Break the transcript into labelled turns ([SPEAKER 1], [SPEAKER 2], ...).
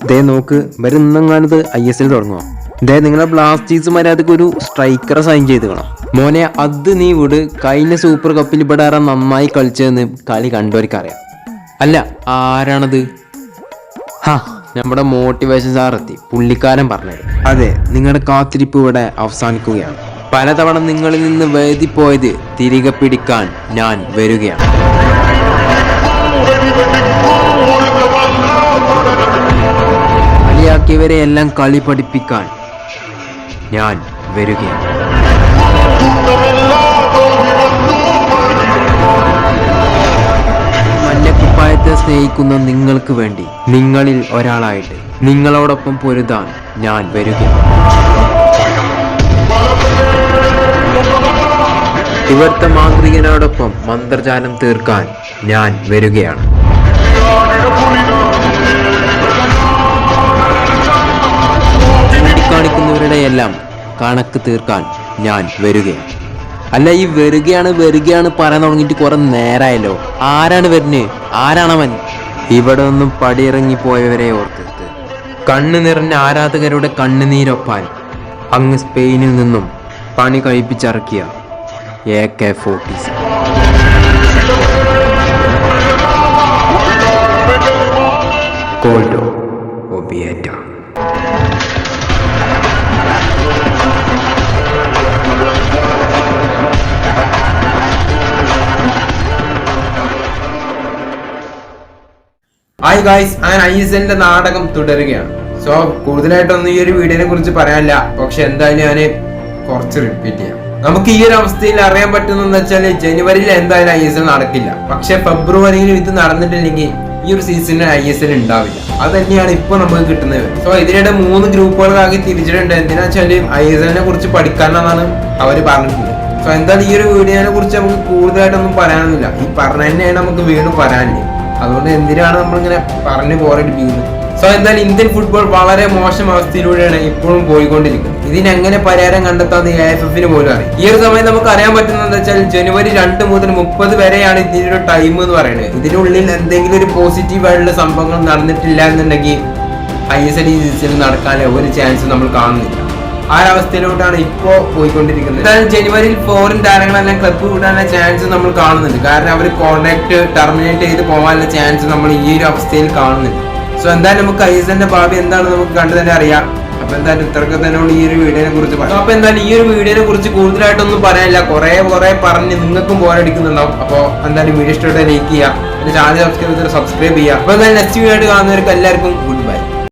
[SPEAKER 1] ദേ നോക്ക് ഇവരിന്നെങ്ങാനത് ISL തുടങ്ങുമോ? ദേ നിങ്ങളെ Blasters മര്യാദക്ക് ഒരു സ്ട്രൈക്കറെ സൈൻ ചെയ്ത് വേണം മോനെ. അത് നീ വിട്. കഴിഞ്ഞ സൂപ്പർ കപ്പിൽ ഇവിടെ ആരാ നന്നായി കളിച്ചതെന്ന് കളി കണ്ടവർക്കറിയാം. അല്ല, ആരാണത്? നമ്മുടെ മോട്ടിവേഷൻ സാർ എത്തി. പുള്ളിക്കാരൻ പറഞ്ഞത്. അതെ, നിങ്ങളുടെ കാത്തിരിപ്പ് ഇവിടെ അവസാനിക്കുകയാണ്. പലതവണ നിങ്ങളിൽ നിന്ന് വേദിപ്പോയത് തിരികെ പിടിക്കാൻ ഞാൻ വരികയാണ്. കളിയാക്കിയവരെ എല്ലാം കളി പഠിപ്പിക്കാൻ ഞാൻ വരികയാണ്. മഞ്ഞക്കുപ്പായത്തെ സ്നേഹിക്കുന്ന നിങ്ങൾക്ക് വേണ്ടി നിങ്ങളിൽ ഒരാളായിട്ട് നിങ്ങളോടൊപ്പം പൊരുതാൻ ഞാൻ വരികയാണ്. ഇവിടുത്തെ മാന്ത്രികനോടൊപ്പം മന്ത്രജാലം തീർക്കാൻ ഞാൻ വരികയാണ്. ചൂണ്ടിക്കാണിക്കുന്നവരുടെ എല്ലാം കണക്ക് തീർക്കാൻ ഞാൻ വരികയാണ്. അല്ല, ഈ വരികയാണ് പറയാൻ തുടങ്ങിയിട്ട് കുറെ നേരമായല്ലോ. ആരാണ് വരുന്നത്? ആരാണവൻ? ഇവിടെ ഒന്നും പടിയിറങ്ങിപ്പോയവരെ ഓർത്തിട്ട് കണ്ണു നിറഞ്ഞ ആരാധകരുടെ കണ്ണുനീരൊപ്പാൻ അങ്ങ് സ്പെയിനിൽ നിന്നും പണി കഴിപ്പിച്ചിറക്കിയ AK-47. കോൾഡോ ഒബിയേറ്റ.
[SPEAKER 2] ഹായ് ഗായ്സ്, അങ്ങനെ ISLന്റെ നാടകം തുടരുകയാണ്. സോ കൂടുതലായിട്ടൊന്നും ഈ ഒരു വീഡിയോനെ കുറിച്ച് പറയാനില്ല. പക്ഷെ എന്തായാലും ഞാൻ കുറച്ച് റിപ്പീറ്റ് ചെയ്യാം. നമുക്ക് ഈ ഒരു അവസ്ഥയിൽ അറിയാൻ പറ്റുന്നതെന്ന് വെച്ചാൽ ജനുവരിയിൽ എന്തായാലും ISL നടക്കില്ല. പക്ഷെ ഫെബ്രുവരിയിലും ഇത് നടന്നിട്ടില്ലെങ്കിൽ ഈ ഒരു സീസണിൽ ISL ഉണ്ടാവില്ല. അത് തന്നെയാണ് ഇപ്പൊ നമുക്ക് കിട്ടുന്നത്. സോ ഇതിനിടെ 3 ഗ്രൂപ്പുകളാക്കി തിരിച്ചിട്ടുണ്ട്. എന്തിനാ വെച്ചാല് ISLനെ കുറിച്ച് പഠിക്കാനാണ് അവര് പറഞ്ഞിട്ടുള്ളത്. സോ എന്തായാലും ഈ ഒരു വീഡിയോനെ കുറിച്ച് നമുക്ക് കൂടുതലായിട്ടൊന്നും പറയാനൊന്നുമില്ല. ഈ പറഞ്ഞ തന്നെയാണ് നമുക്ക് വീണ്ടും പറയാനില്ല. അതുകൊണ്ട് എന്തിനാണ് നമ്മളിങ്ങനെ പറഞ്ഞ് ബോറടിപ്പിക്കുന്നത്. സോ എന്തായാലും ഇന്ത്യൻ ഫുട്ബോൾ വളരെ മോശം അവസ്ഥയിലൂടെയാണ് ഇപ്പോഴും പോയിക്കൊണ്ടിരിക്കുന്നത്. ഇതിനെങ്ങനെ പരിഹാരം കണ്ടെത്താന്ന് AFFന് പോലും അറിയാം. ഈ ഒരു സമയം നമുക്ക് അറിയാൻ പറ്റുന്നത് എന്താ വെച്ചാൽ ജനുവരി 2 മുതൽ 30 വരെയാണ് ഇതിന്റെ ഒരു ടൈം എന്ന് പറയുന്നത്. ഇതിനുള്ളിൽ എന്തെങ്കിലും ഒരു പോസിറ്റീവ് ആയിട്ടുള്ള സംഭവങ്ങൾ നടന്നിട്ടില്ല എന്നുണ്ടെങ്കിൽ ISL ഈ സീസണിൽ നടക്കാനുള്ള ഒരു ചാൻസ് നമ്മൾ കാണുന്നില്ല. ആ ഒരവസ്ഥയിലോട്ടാണ് ഇപ്പോ പോയിക്കൊണ്ടിരിക്കുന്നത്. എന്തായാലും ജനുവരിയിൽ ഫോറിൻ താരങ്ങളെല്ലാം ക്ലബ്ബ് വിടാനുള്ള ചാൻസ് നമ്മൾ കാണുന്നുണ്ട്. കാരണം അവർ കോൺട്രാക്ട് ടെർമിനേറ്റ് ചെയ്ത് പോകാനുള്ള ചാൻസ് നമ്മൾ ഈ ഒരു അവസ്ഥയിൽ കാണുന്നുണ്ട്. സോ എന്തായാലും നമുക്ക് ISLന്റെ ഭാവി എന്താണെന്ന് നമുക്ക് കണ്ടു തന്നെ അറിയാം. അപ്പൊ എന്തായാലും ഇത്രയൊക്കെ തന്നെയുള്ള ഈ ഒരു വീഡിയോനെ കുറിച്ച് പറയാം. അപ്പൊ എന്തായാലും ഈ ഒരു വീഡിയോനെ കുറിച്ച് കൂടുതലായിട്ടൊന്നും പറയാനില്ല. കുറെ പറഞ്ഞ് നിങ്ങൾക്കും ബോറടിക്കുന്നുണ്ടാവും. അപ്പൊ എന്തായാലും വീഡിയോ ഇഷ്ടമായിട്ട് ലൈക്ക് ചെയ്യുക, പിന്നെ ചാനൽ സബ്സ്ക്രൈബ് ചെയ്യുക. അപ്പൊ എന്തായാലും നെക്സ്റ്റ് വീഡിയോ ആയിട്ട് കാണുന്നവർക്ക് എല്ലാവർക്കും ഗുഡ് ബൈ.